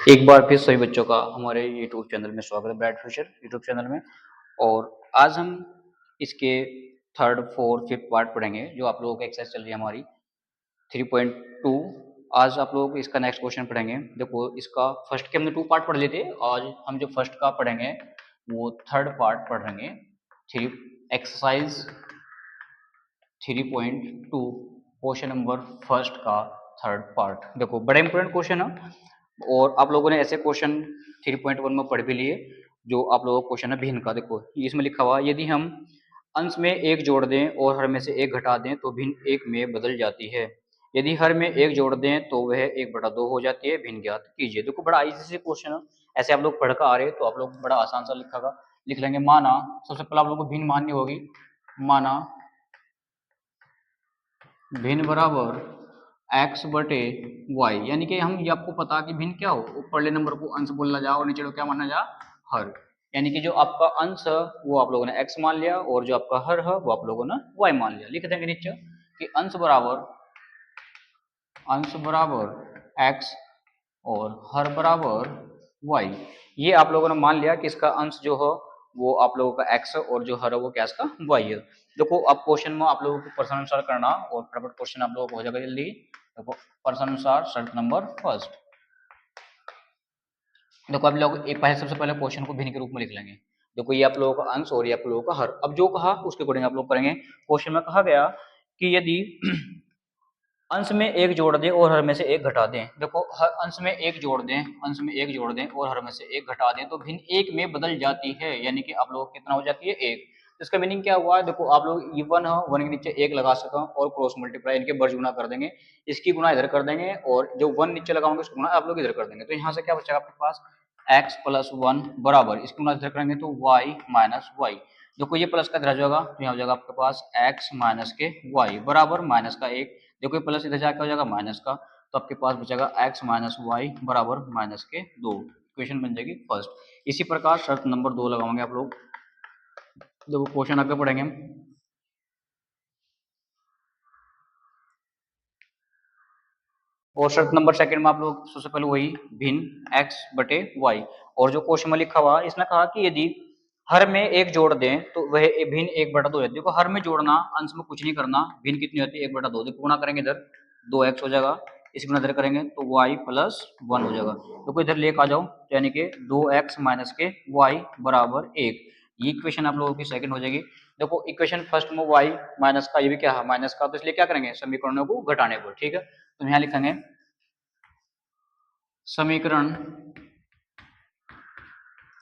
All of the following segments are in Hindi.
एक बार फिर सभी बच्चों का हमारे YouTube चैनल में स्वागत है, ब्राइट फ्यूचर यूट्यूब चैनल में। और आज हम इसके थर्ड फोर्थ फिफ्थ पार्ट पढ़ेंगे। जो आप लोगों की एक्सरसाइज चल रही है हमारी 3.2। आज आप लोग इसका नेक्स्ट क्वेश्चन पढ़ेंगे। देखो, इसका फर्स्ट के हमने 2 पार्ट पढ़ लिए थे। आज हम जो फर्स्ट का पढ़ेंगे वो थर्ड पार्ट पढ़ेंगे। Three exercise 3.2 question number first का थर्ड पार्ट। देखो, बड़ा इंपॉर्टेंट क्वेश्चन है और आप लोगों ने ऐसे क्वेश्चन 3.1 में पढ़ भी लिए। जो आप लोगों का क्वेश्चन है भिन्न का, देखो इसमें लिखा हुआ यदि हम अंश में एक जोड़ दें और हर में से एक घटा दें तो भिन्न एक में बदल जाती है। यदि हर में एक जोड़ दें तो वह 1/2 हो जाती है। भिन्न ज्ञात कीजिए। देखो, बड़ा इजी से क्वेश्चन है। ऐसे आप लोग पढ़ कर आ रहे हैं तो आप लोग बड़ा आसान सा लिख लेंगे। माना, सबसे पहले आप लोगों को भिन्न माननी होगी। माना भिन्न बराबर x बटे वाई, यानी कि हम ये आपको पता कि भिन्न क्या हो, ऊपरले नंबर को अंश बोलना जा और नीचे क्या माना जा, हर। यानी कि जो आपका अंश है वो आप लोगों ने x मान लिया और जो आपका हर है वो आप लोगों ने y मान लिया। लिख देंगे नीचे कि अंश बराबर x और हर बराबर y। ये आप लोगों ने मान लिया कि इसका अंश जो है वो आप लोगों का x है और जो हर है वो क्या इसका y है। देखो, अब क्वेश्चन में आप लोगों को प्रश्न अनुसार करना और फटाफट क्वेश्चन आप लोगों को हो जाएगा जल्दी। देखो, प्रश्न अनुसार शर्त नंबर फर्स्ट। देखो, आप लोग एक पहले सबसे पहले क्वेश्चन को भिन्न के रूप में लिख लेंगे। देखो, ये आप लोगों का अंश और ये आप लोगों का हर। अब जो कहा उसके अकॉर्डिंग आप लोग करेंगे। क्वेश्चन में कहा गया कि यदि अंश में एक जोड़ दें और हर में से एक घटा दें। देखो, हर अंश में एक जोड़ दें और हर में से एक घटा दें तो भिन्न एक में बदल जाती है। यानी कि आप लोग कितना हो जाती है, एक। तो इसका मीनिंग क्या हुआ है, देखो आप लोग ये वन है, वन के नीचे एक लगा सका और क्रॉस मल्टीप्लाई इनके वर्ज गुना कर देंगे। इसकी गुना इधर कर देंगे और जो वन नीचे लगाओगे उसको गुना आप लोग इधर कर देंगे। तो यहाँ से क्या बचेगा आपके पास, x प्लस 1 बराबर, इसकी गुना इधर करेंगे तो y माइनस वाई। देखो, ये प्लस का इधर जाएगा तो यहाँ हो जाएगा आपके पास x माइनस के y बराबर माइनस का एक। देखो, ये प्लस इधर जाकर हो जाएगा माइनस का, तो आपके पास बचेगा x माइनस वाई बराबर माइनस के 2। इक्वेशन बन जाएगी फर्स्ट। इसी प्रकार शर्त नंबर 2 लगाओगे आप लोग। देखो, क्वेश्चन आगे पढ़ेंगे हम। और शर्त नंबर सेकंड में आप लोग सबसे पहले वही भिन्न x बटे y। और जो क्वेश्चन में लिखा हुआ इसने कहा कि यदि हर में एक जोड़ दें तो वह भिन्न 1/2 हो जाती है। देखो, हर में जोड़ना, अंश में कुछ नहीं करना। भिन्न कितनी होती है, 1/2। देखो, गुणा करेंगे इधर 2x हो जाएगा, इसी गुणा इधर करेंगे तो y प्लस 1 हो जाएगा। देखो, इधर लेकर आ जाओ, यानी कि 2x माइनस के y बराबर 1। ये इक्वेशन आप लोगों की सेकंड हो जाएगी। देखो, इक्वेशन फर्स्ट में y माइनस का, ये भी क्या है माइनस का, तो इसलिए क्या करेंगे, समीकरणों को घटाने पर। ठीक है, तो यहाँ लिखेंगे समीकरण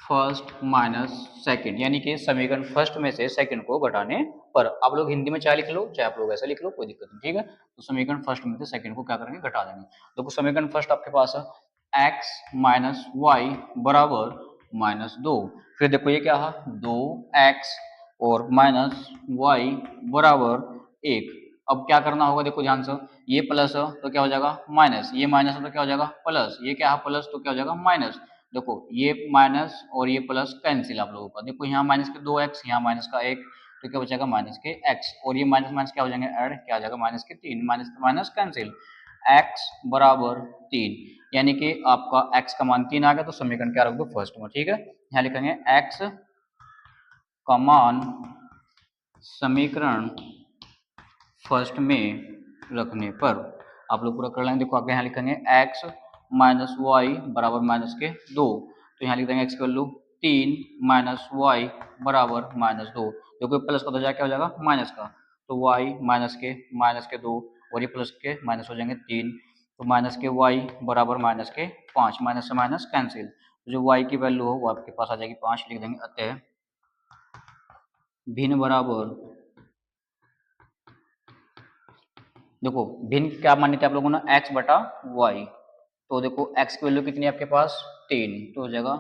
फर्स्ट माइनस सेकंड, यानी कि समीकरण फर्स्ट में से सेकंड को घटाने पर। आप लोग हिंदी में चाहे लिख लो चाहे आप लोग ऐसा लिख लो, कोई दिक्कत नहीं। ठीक है, तो समीकरण फर्स्ट में से सेकंड को क्या करेंगे, घटा देंगे। देखो, समीकरण फर्स्ट आपके पास है x माइनस वाई बराबर -2। फिर देखो ये क्या है, 2x और माइनस वाई बराबर 1। अब क्या करना होगा, देखो ध्यान से, ये प्लस है तो क्या हो जाएगा माइनस, ये माइनस है तो क्या हो जाएगा प्लस, ये क्या है प्लस तो क्या हो जाएगा माइनस। देखो, ये माइनस और ये प्लस कैंसिल आप लोगों का। देखो, यहाँ माइनस के 2x, यहाँ माइनस का 1, तो क्या बचेगा माइनस के x। और ये माइनस माइनस क्या हो जाएंगे ऐड, क्या आ जाएगा माइनस के 3, माइनस माइनस कैंसिल, x बराबर 3। यानी कि आपका x का मान 3 आ गया, तो समीकरण क्या रख दो फर्स्ट में। ठीक है, यहाँ लिखेंगे x का मान समीकरण फर्स्ट में रखने पर। आप लोग पूरा कर लेंगे। देखो, आगे यहाँ लिखेंगे x माइनस वाई बराबर माइनस के 2, तो यहाँ लिख देंगे x की वैल्यू 3 माइनस वाई बराबर -2। देखो, प्लस का तो क्या हो जाएगा माइनस का, तो y माइनस के 2 और ये प्लस के माइनस हो जाएंगे 3, तो माइनस के y बराबर माइनस के 5, माइनस से माइनस कैंसिल, तो जो y की वैल्यू हो वो आपके पास आ जाएगी 5। लिख देंगे अतः भिन्न बराबर, देखो भिन्न क्या मान्य थे आप लोगों ने, x बटा वाई। तो देखो, x की वैल्यू कितनी है आपके पास 3, तो हो जाएगा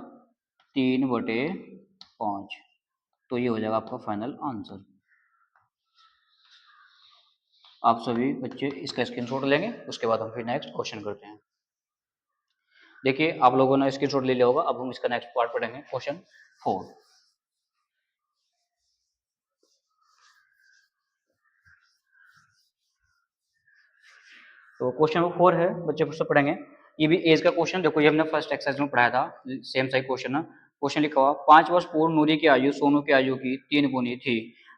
3/5। तो ये हो जाएगा आपका फाइनल आंसर। आप सभी बच्चे इसका स्क्रीनशॉट लेंगे, उसके बाद हम फिर नेक्स्ट क्वेश्चन करते हैं। देखिए, आप लोगों ने स्क्रीनशॉट ले लिया होगा। अब हम इसका नेक्स्ट पार्ट पढ़ेंगे, क्वेश्चन 4। तो क्वेश्चन नंबर 4 है बच्चे, फिर से पढ़ेंगे। ये भी एज का क्वेश्चन, देखो ये हमने फर्स्ट एक्सरसाइज में पढ़ाया था, सेम सही क्वेश्चन है। क्वेश्चन लिखा हुआ 5 वर्ष पूर्व नूरी की आयु सोनू की आयु की 3 गुनी थी।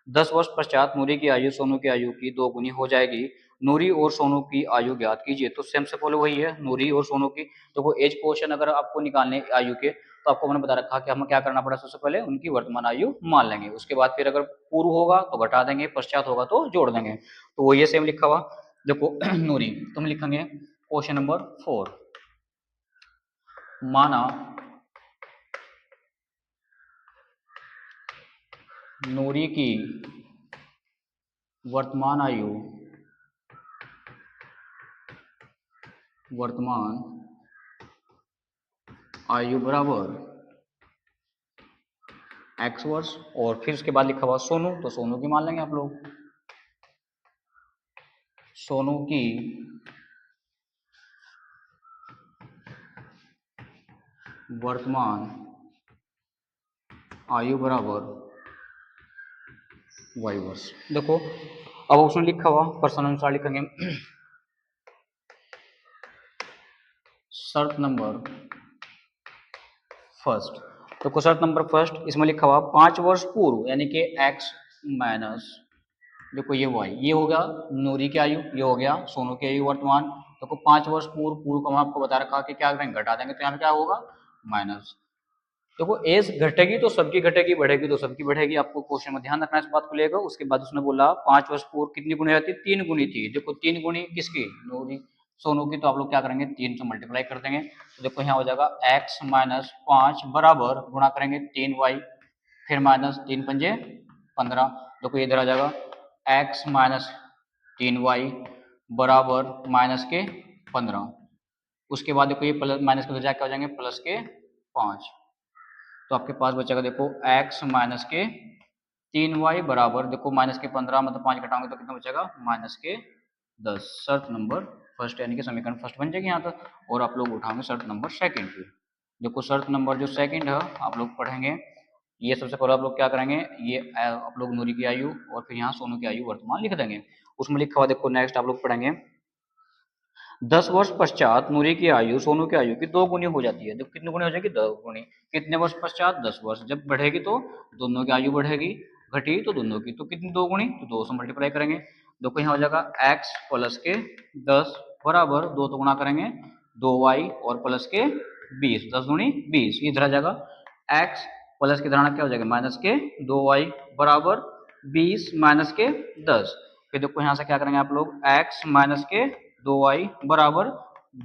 10 वर्ष पश्चात नूरी की आयु सोनू की आयु की 2 गुनी हो जाएगी। नूरी और सोनू की आयु ज्ञात कीजिए। तो सेम से फॉलो वही है, नूरी और सोनू की। देखो एज क्वेश्चन अगर आपको निकालने आयु के, तो आपको मैंने बता रखा कि हमें क्या करना पड़ा, सबसे पहले उनकी वर्तमान आयु मान लेंगे, उसके बाद फिर अगर पूर्व होगा तो घटा देंगे, पश्चात होगा तो जोड़ देंगे। तो वो ये सेम लिखा हुआ। देखो नूरी तुम लिखेंगे क्वेश्चन नंबर 4, माना नूरी की वर्तमान आयु बराबर x वर्ष, और फिर उसके बाद लिखा हुआ सोनू, तो सोनू की मान लेंगे आप लोग। सोनू की वर्तमान आयु बराबर y वर्ष। देखो अब ऑप्शन लिखा हुआ प्रश्न अनुसार लिखेंगे। शर्त नंबर फर्स्ट, तो शर्त नंबर फर्स्ट इसमें लिखा हुआ 5 वर्ष पूर्व यानी कि x माइनस, देखो ये y, ये हो गया नूरी की आयु, ये हो गया सोनू की आयु वर्तमान। देखो 5 वर्ष पूर्व, पूर्व को मैं आपको बता रखा कि क्या करेंगे, घटा देंगे, तो यहाँ पे क्या होगा माइनस। देखो एज घटेगी तो सबकी घटेगी, बढ़ेगी तो सबकी बढ़ेगी, आपको क्वेश्चन में ध्यान रखना इस बात को लेकर। उसके बाद उसने बोला 5 वर्ष पूर्व कितनी गुनी रहती, 3 गुनी थी। देखो 3 गुनी किसकी, नूरी सोनू की, तो आप लोग क्या करेंगे 3 से मल्टीप्लाई कर देंगे। तो देखो यहाँ हो जाएगा x माइनस 5 बराबर गुणा करेंगे 3y, फिर माइनस 3 पंजे 15। देखो ये इधर आ जाएगा x माइनस 3y बराबर माइनस के 15। उसके बाद देखो ये प्लस माइनस के उधर जाके हो जाएंगे प्लस के 5। तो आपके पास बचेगा देखो x माइनस के 3y बराबर, देखो माइनस के 15 मतलब 5 घटाओगे तो कितना बचेगा माइनस के 10। शर्त नंबर फर्स्ट यानी कि समीकरण फर्स्ट बन जाएगी यहाँ तक। और आप लोग उठाओगे शर्त नंबर सेकंड की। देखो शर्त नंबर जो सेकंड है आप लोग पढ़ेंगे, ये सबसे पहले आप लोग क्या करेंगे, ये आप लोग नूरी की आयु और फिर यहाँ सोनू की आयु वर्तमान लिख देंगे। उसमें लिखा हुआ देखो नेक्स्ट आप लोग पढ़ेंगे 10 वर्ष पश्चात नूरी की आयु सोनू की आयु की 2 गुनी हो जाती है। देखो कितनी गुनी हो जाएगी, 2 गुनी। कितने वर्ष पश्चात, 10 वर्ष। जब बढ़ेगी तो दोनों की आयु बढ़ेगी, घटी तो दोनों की, तो कितनी 2 गुनी, तो 2 से मल्टीप्लाई करेंगे। देखो यहाँ हो जाएगा x प्लस के 10 बराबर 2 तो गुणा करेंगे 2y और प्लस के 20, 10 दूनी 20, इधर आ जाएगा x प्लस के इधर क्या हो जाएगा माइनस के 2y बराबर 20 माइनस के 10। फिर देखो यहाँ से क्या करेंगे आप लोग x माइनस के 2y बराबर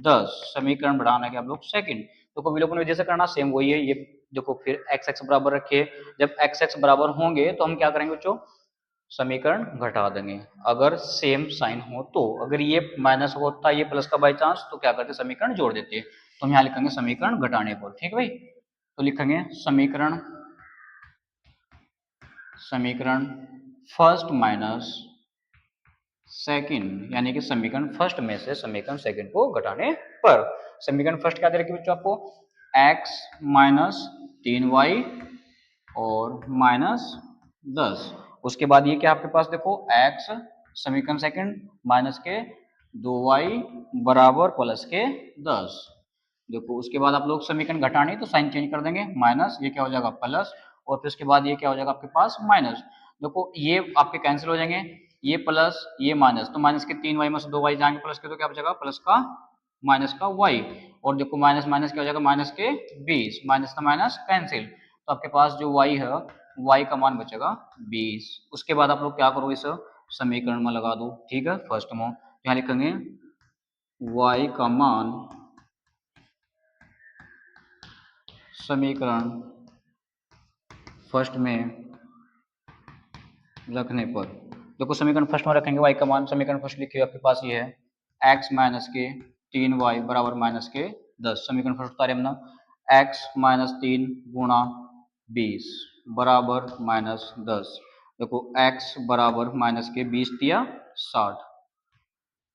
10, समीकरण बढ़ाना है आप लोग सेकंड। तो विलोपन विधि से करना सेम वही है। ये देखो फिर x x बराबर रखिए, जब x x बराबर होंगे तो हम क्या करेंगे बच्चों, समीकरण घटा देंगे। अगर सेम साइन हो तो, अगर ये माइनस होता ये प्लस का बाई चांस, तो क्या करते समीकरण जोड़ देते। तो हम यहाँ लिखेंगे समीकरण घटाने पर, ठीक है भाई। तो लिखेंगे समीकरण फर्स्ट माइनस सेकंड, यानी कि समीकरण फर्स्ट में से समीकरण सेकंड को घटाने पर। समीकरण फर्स्ट क्या दे रखी बच्चों आपको, x माइनस 3y और माइनस 10। उसके बाद ये क्या आपके पास देखो x समीकरण सेकंड माइनस के 2y बराबर प्लस के 10। देखो उसके बाद आप लोग समीकरण घटाने तो साइन चेंज कर देंगे, माइनस ये क्या हो जाएगा प्लस, और फिर उसके बाद ये क्या हो जाएगा आपके पास माइनस। देखो ये आपके कैंसिल हो जाएंगे, ये प्लस ये माइनस, तो माइनस के 3y में से 2y जाएंगे प्लस के, तो क्या बचेगा प्लस का माइनस का y। और देखो माइनस माइनस क्या हो जाएगा माइनस के 20, माइनस का माइनस कैंसिल, तो आपके पास जो y है y का मान बचेगा 20। उसके बाद आप लोग क्या करो, इस समीकरण में लगा दो, ठीक है फर्स्ट में। यहाँ लिखेंगे y का मान समीकरण फर्स्ट में रखने पर। देखो समीकरण फर्स्ट में रखेंगे y का मान, समीकरण फर्स्ट लिखिए आपके पास ये है x माइनस के 3y बराबर माइनस के 10। समीकरण फर्स्ट उतारे हमने x माइनस 3 गुणा 20 बराबर माइनस 10। देखो x बराबर माइनस के 20 दिया 60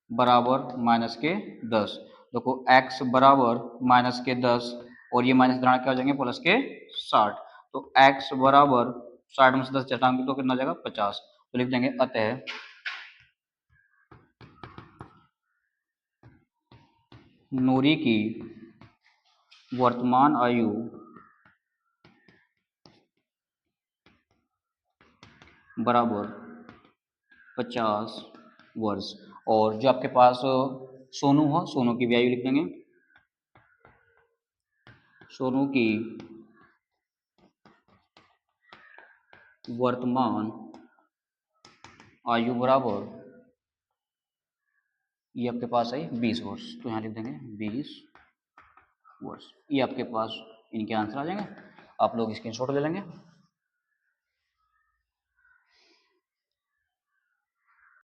बराबर माइनस के 10। देखो x बराबर माइनस के 10 और ये माइनस क्या हो जाएंगे प्लस के 60। तो x बराबर 60 में से 10 घटाएंगे तो कितना जाएगा 50। तो लिख देंगे अतः नूरी की वर्तमान आयु 50 वर्ष। और जो आपके पास सोनू हो, सोनू की भी आयु लिख देंगे। सोनू की वर्तमान आयु बराबर, ये आपके पास है 20 वर्ष, तो यहाँ लिख देंगे 20 वर्ष। ये आपके पास इनके आंसर आ जाएंगे, आप लोग स्क्रीनशॉट ले लेंगे।